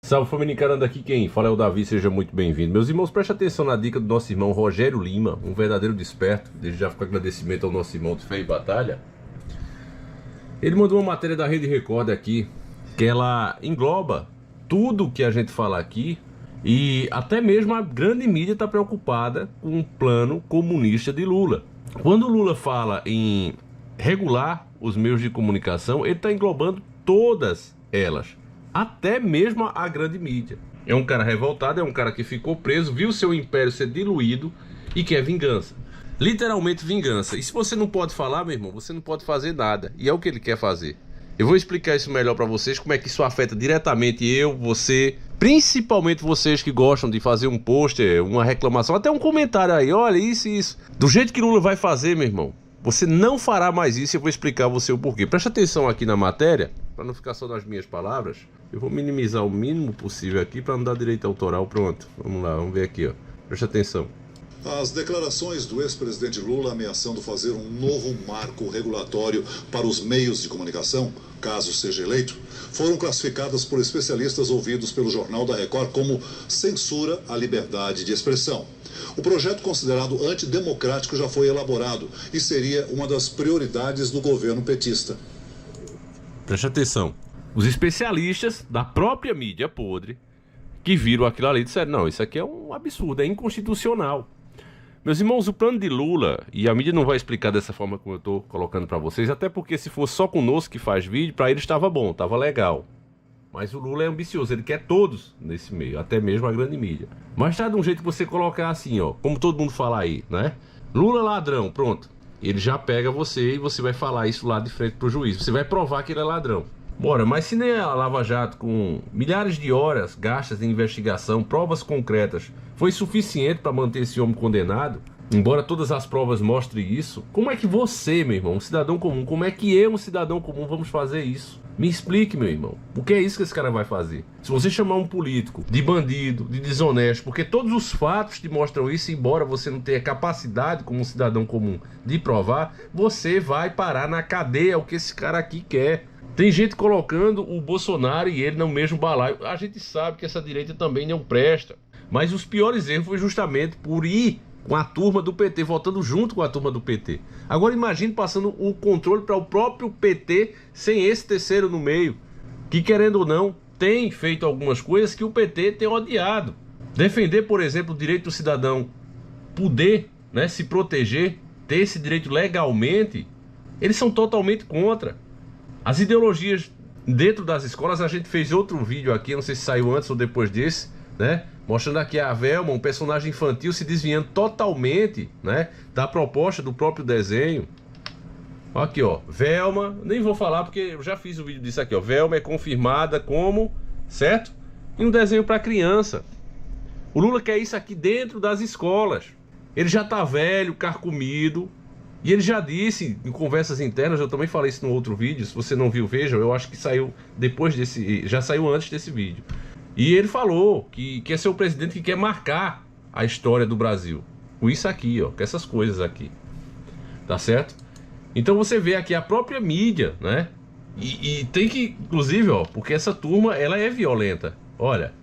Salve família encarando aqui quem fala é o Davi, seja muito bem-vindo. Meus irmãos, preste atenção na dica do nosso irmão Rogério Lima, um verdadeiro desperto. Desde já fico agradecimento ao nosso irmão de fé e batalha. Ele mandou uma matéria da Rede Record aqui, que ela engloba tudo que a gente fala aqui. E até mesmo a grande mídia está preocupada com o plano comunista de Lula. Quando Lula fala em regular os meios de comunicação, ele está englobando todas elas. Até mesmo a grande mídia. É um cara revoltado, é um cara que ficou preso, viu seu império ser diluído e quer vingança. Literalmente vingança. E se você não pode falar, meu irmão, você não pode fazer nada. E é o que ele quer fazer. Eu vou explicar isso melhor pra vocês, como é que isso afeta diretamente eu, você, principalmente vocês que gostam de fazer um pôster, uma reclamação, até um comentário aí, olha isso e isso. Do jeito que Lula vai fazer, meu irmão, você não fará mais isso e eu vou explicar a você o porquê. Presta atenção aqui na matéria, para não ficar só nas minhas palavras. Eu vou minimizar o mínimo possível aqui para não dar direito autoral. Pronto, vamos lá, vamos ver aqui, ó. Presta atenção. As declarações do ex-presidente Lula ameaçando fazer um novo marco regulatório para os meios de comunicação, caso seja eleito, foram classificadas por especialistas ouvidos pelo Jornal da Record como censura à liberdade de expressão. O projeto considerado antidemocrático já foi elaborado e seria uma das prioridades do governo petista. Presta atenção. Os especialistas da própria mídia podre que viram aquilo ali disseram, não, isso aqui é um absurdo, é inconstitucional. Meus irmãos, o plano de Lula, e a mídia não vai explicar dessa forma como eu estou colocando para vocês, até porque se fosse só conosco que faz vídeo, para ele estava bom, estava legal. Mas o Lula é ambicioso, ele quer todos nesse meio, até mesmo a grande mídia. Mas tá de um jeito que você colocar assim, ó, como todo mundo fala aí, né? Lula ladrão, pronto. Ele já pega você e você vai falar isso lá de frente pro juiz. Você vai provar que ele é ladrão. Bora, mas se nem a Lava Jato, com milhares de horas gastas em investigação, provas concretas, foi suficiente para manter esse homem condenado, embora todas as provas mostrem isso, como é que você, meu irmão, um cidadão comum, como é que eu, um cidadão comum, vamos fazer isso? Me explique, meu irmão. O que é isso que esse cara vai fazer? Se você chamar um político de bandido, de desonesto, porque todos os fatos te mostram isso, embora você não tenha capacidade como um cidadão comum de provar, você vai parar na cadeia, é o que esse cara aqui quer. Tem gente colocando o Bolsonaro e ele no mesmo balaio. A gente sabe que essa direita também não presta. Mas os piores erros foi justamente por ir com a turma do PT, votando junto com a turma do PT. Agora imagine passando o controle para o próprio PT sem esse terceiro no meio, que querendo ou não, tem feito algumas coisas que o PT tem odiado. Defender, por exemplo, o direito do cidadão poder, né, se proteger, ter esse direito legalmente, eles são totalmente contra. As ideologias dentro das escolas, a gente fez outro vídeo aqui, não sei se saiu antes ou depois desse, né? Mostrando aqui a Velma, um personagem infantil se desviando totalmente, né, da proposta do próprio desenho. Aqui, ó, Velma, nem vou falar porque eu já fiz o vídeo disso aqui, ó. Velma é confirmada como, certo? E um desenho para criança. O Lula quer isso aqui dentro das escolas. Ele já tá velho, carcomido. E ele já disse em conversas internas, eu também falei isso no outro vídeo, se você não viu, vejam, eu acho que saiu depois desse, já saiu antes desse vídeo. E ele falou que quer ser o presidente que quer marcar a história do Brasil. Com isso aqui, ó, com essas coisas aqui. Tá certo? Então você vê aqui a própria mídia, né? E tem que, inclusive, ó, porque essa turma, ela é violenta. Olha,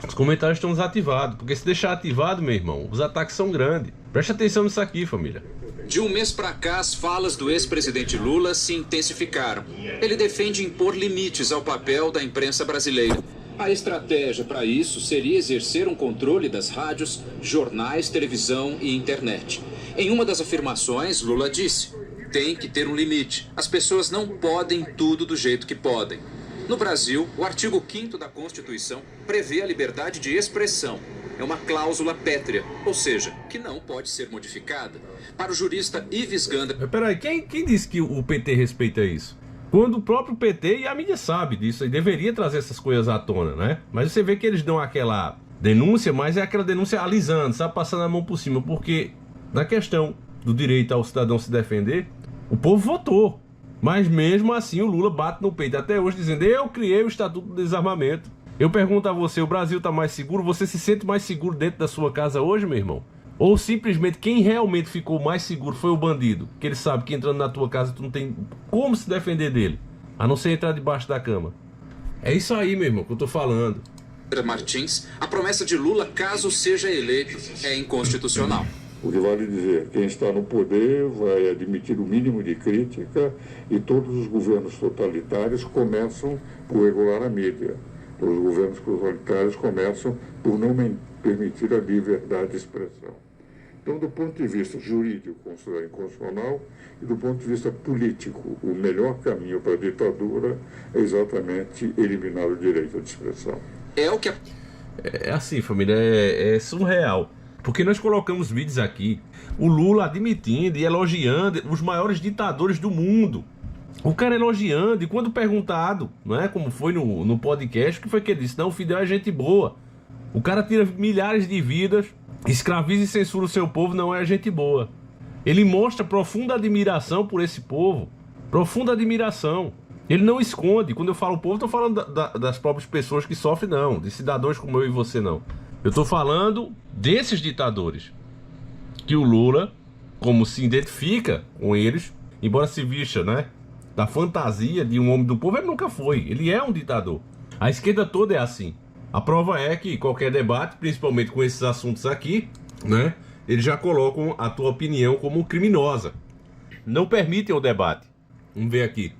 os comentários estão desativados, porque se deixar ativado, meu irmão, os ataques são grandes. Preste atenção nisso aqui, família. De um mês para cá, as falas do ex-presidente Lula se intensificaram. Ele defende impor limites ao papel da imprensa brasileira. A estratégia para isso seria exercer um controle das rádios, jornais, televisão e internet. Em uma das afirmações, Lula disse: tem que ter um limite. As pessoas não podem tudo do jeito que podem. No Brasil, o artigo 5º da Constituição prevê a liberdade de expressão. É uma cláusula pétrea, ou seja, que não pode ser modificada. Para o jurista Ives Gandra... Peraí, quem disse que o PT respeita isso? Quando o próprio PT, e a mídia sabe disso, e deveria trazer essas coisas à tona, né? Mas você vê que eles dão aquela denúncia, mas é aquela denúncia alisando, sabe, passando a mão por cima, porque na questão do direito ao cidadão se defender, o povo votou. Mas mesmo assim o Lula bate no peito até hoje dizendo, eu criei o Estatuto do Desarmamento. Eu pergunto a você, o Brasil está mais seguro? Você se sente mais seguro dentro da sua casa hoje, meu irmão? Ou simplesmente quem realmente ficou mais seguro foi o bandido? Que ele sabe que entrando na tua casa tu não tem como se defender dele, a não ser entrar debaixo da cama. É isso aí, meu irmão, que eu tô falando. Martins, a promessa de Lula, caso seja eleito, é inconstitucional. O que vale dizer, quem está no poder vai admitir o mínimo de crítica e todos os governos totalitários começam por regular a mídia. Os governos totalitários começam por não permitir a liberdade de expressão. Então, do ponto de vista jurídico, considero inconstitucional, e do ponto de vista político, o melhor caminho para a ditadura é exatamente eliminar o direito de expressão. É o que É assim, família, é surreal. Porque nós colocamos vídeos aqui, o Lula admitindo e elogiando os maiores ditadores do mundo. O cara elogiando, e quando perguntado, não é, como foi no podcast, o que foi que ele disse? Não, o Fidel é gente boa. O cara tira milhares de vidas, escraviza e censura o seu povo, não é gente boa. Ele mostra profunda admiração por esse povo. Profunda admiração. Ele não esconde. Quando eu falo povo, estou falando das próprias pessoas que sofrem, não. De cidadãos como eu e você, não. Eu estou falando desses ditadores. Que o Lula, como se identifica com eles, embora se vista, né, da fantasia de um homem do povo, ele nunca foi. Ele é um ditador. A esquerda toda é assim. A prova é que qualquer debate, principalmente com esses assuntos aqui, né, eles já colocam a tua opinião como criminosa. Não permitem o debate. Vamos ver aqui.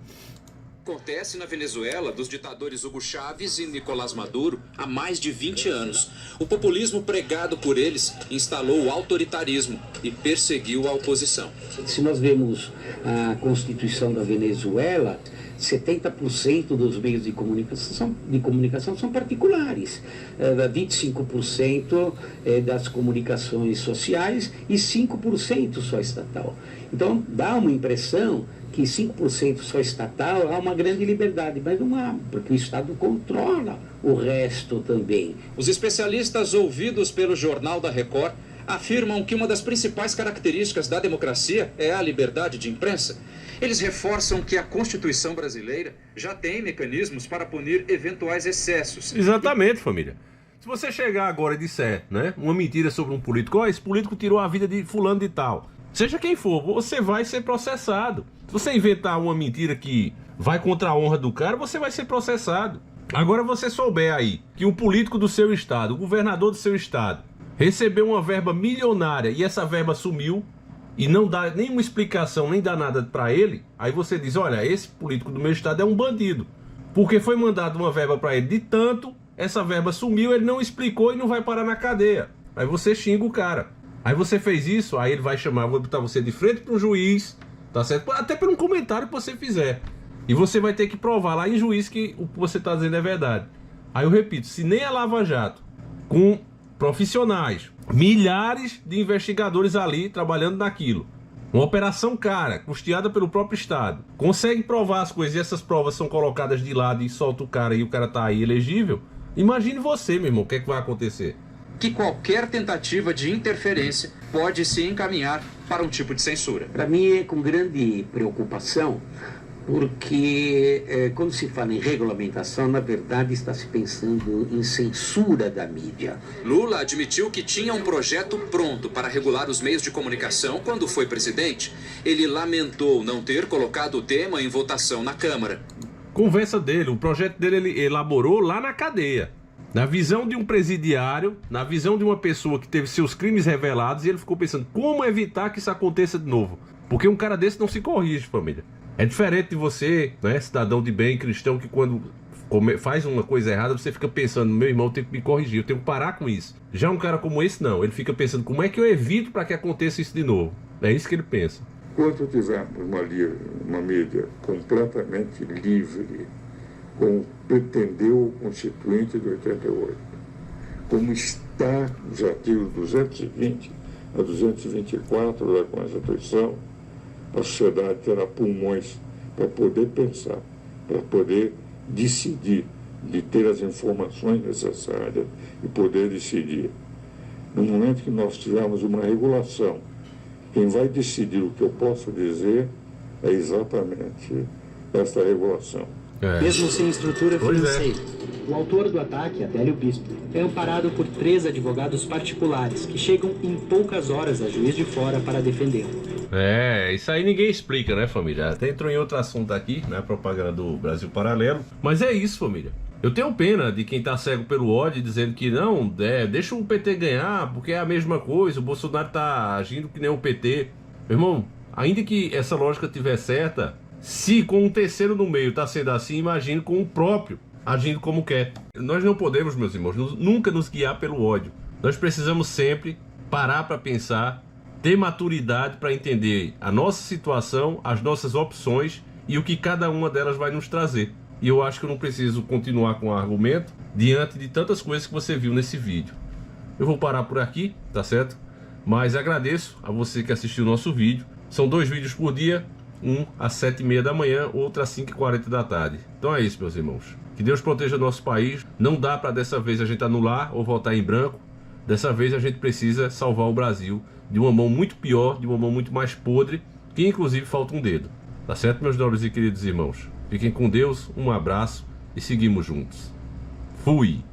acontece na Venezuela dos ditadores Hugo Chávez e Nicolás Maduro há mais de 20 anos. O populismo pregado por eles instalou o autoritarismo e perseguiu a oposição. Se nós vemos a Constituição da Venezuela, 70% dos meios de comunicação são particulares, 25% das comunicações sociais e 5% só estatal. Então dá uma impressão que 5% só estatal há uma grande liberdade, mas não há, porque o Estado controla o resto também. Os especialistas ouvidos pelo Jornal da Record afirmam que uma das principais características da democracia é a liberdade de imprensa. Eles reforçam que a Constituição brasileira já tem mecanismos para punir eventuais excessos. Exatamente, família. Se você chegar agora e disser, né, uma mentira sobre um político, ó, esse político tirou a vida de fulano de tal, seja quem for, você vai ser processado. Se você inventar uma mentira que vai contra a honra do cara, você vai ser processado. Agora você souber aí que um político do seu estado, o governador do seu estado, recebeu uma verba milionária e essa verba sumiu e não dá nenhuma explicação, nem dá nada pra ele, aí você diz, olha, esse político do meu estado é um bandido, porque foi mandado uma verba pra ele de tanto, essa verba sumiu, ele não explicou e não vai parar na cadeia. Aí você xinga o cara. Aí você fez isso, aí ele vai chamar, vai botar você de frente para um juiz, tá certo? Até por um comentário que você fizer. E você vai ter que provar lá em juiz que o que você tá dizendo é verdade. Aí eu repito, se nem a Lava Jato, com profissionais, milhares de investigadores ali trabalhando naquilo, uma operação cara, custeada pelo próprio Estado, consegue provar as coisas e essas provas são colocadas de lado e solta o cara e o cara tá aí elegível, imagine você, meu irmão, o que é que vai acontecer? Que qualquer tentativa de interferência pode se encaminhar para um tipo de censura. Para mim é com grande preocupação, porque quando se fala em regulamentação, na verdade está se pensando em censura da mídia. Lula admitiu que tinha um projeto pronto para regular os meios de comunicação quando foi presidente. Ele lamentou não ter colocado o tema em votação na Câmara. Conversa dele, o projeto dele ele elaborou lá na cadeia. Na visão de um presidiário, na visão de uma pessoa que teve seus crimes revelados, e ele ficou pensando, como evitar que isso aconteça de novo? Porque um cara desse não se corrige, família. É diferente de você, né, cidadão de bem, cristão, que quando faz uma coisa errada, você fica pensando, meu irmão, eu tenho que me corrigir, eu tenho que parar com isso. Já um cara como esse, não. Ele fica pensando, como é que eu evito para que aconteça isso de novo? É isso que ele pensa. Enquanto tivermos uma mídia completamente livre, como pretendeu o Constituinte de 88, como está nos artigos 220 a 224 da Constituição, a sociedade terá pulmões para poder pensar, para poder decidir, de ter as informações necessárias e poder decidir. No momento que nós tivermos uma regulação, quem vai decidir o que eu posso dizer é exatamente essa regulação. Mesmo sem estrutura financeira. O autor do ataque, Adélio Bispo, é amparado por 3 advogados particulares que chegam em poucas horas a Juiz de Fora para defendê-lo. Isso aí ninguém explica, né, família? Até entrou em outro assunto aqui, né, propaganda do Brasil Paralelo. Mas é isso, família. Eu tenho pena de quem tá cego pelo ódio, dizendo que não, deixa o PT ganhar, porque é a mesma coisa, o Bolsonaro tá agindo que nem o PT. Meu irmão, ainda que essa lógica estiver certa, se com um terceiro no meio tá sendo assim, imagine com o próprio agindo como quer. Nós não podemos, meus irmãos, nunca nos guiar pelo ódio. Nós precisamos sempre parar para pensar, ter maturidade para entender a nossa situação, as nossas opções e o que cada uma delas vai nos trazer. E eu acho que eu não preciso continuar com o argumento diante de tantas coisas que você viu nesse vídeo. Eu vou parar por aqui, tá certo? Mas agradeço a você que assistiu o nosso vídeo. São 2 vídeos por dia, um às 7h30 da manhã, outro às 5h40 da tarde. Então é isso, meus irmãos. Que Deus proteja o nosso país. Não dá para dessa vez a gente anular ou votar em branco. Dessa vez a gente precisa salvar o Brasil de uma mão muito pior, de uma mão muito mais podre, que inclusive falta um dedo. Tá certo, meus nobres e queridos irmãos? Fiquem com Deus, um abraço e seguimos juntos. Fui!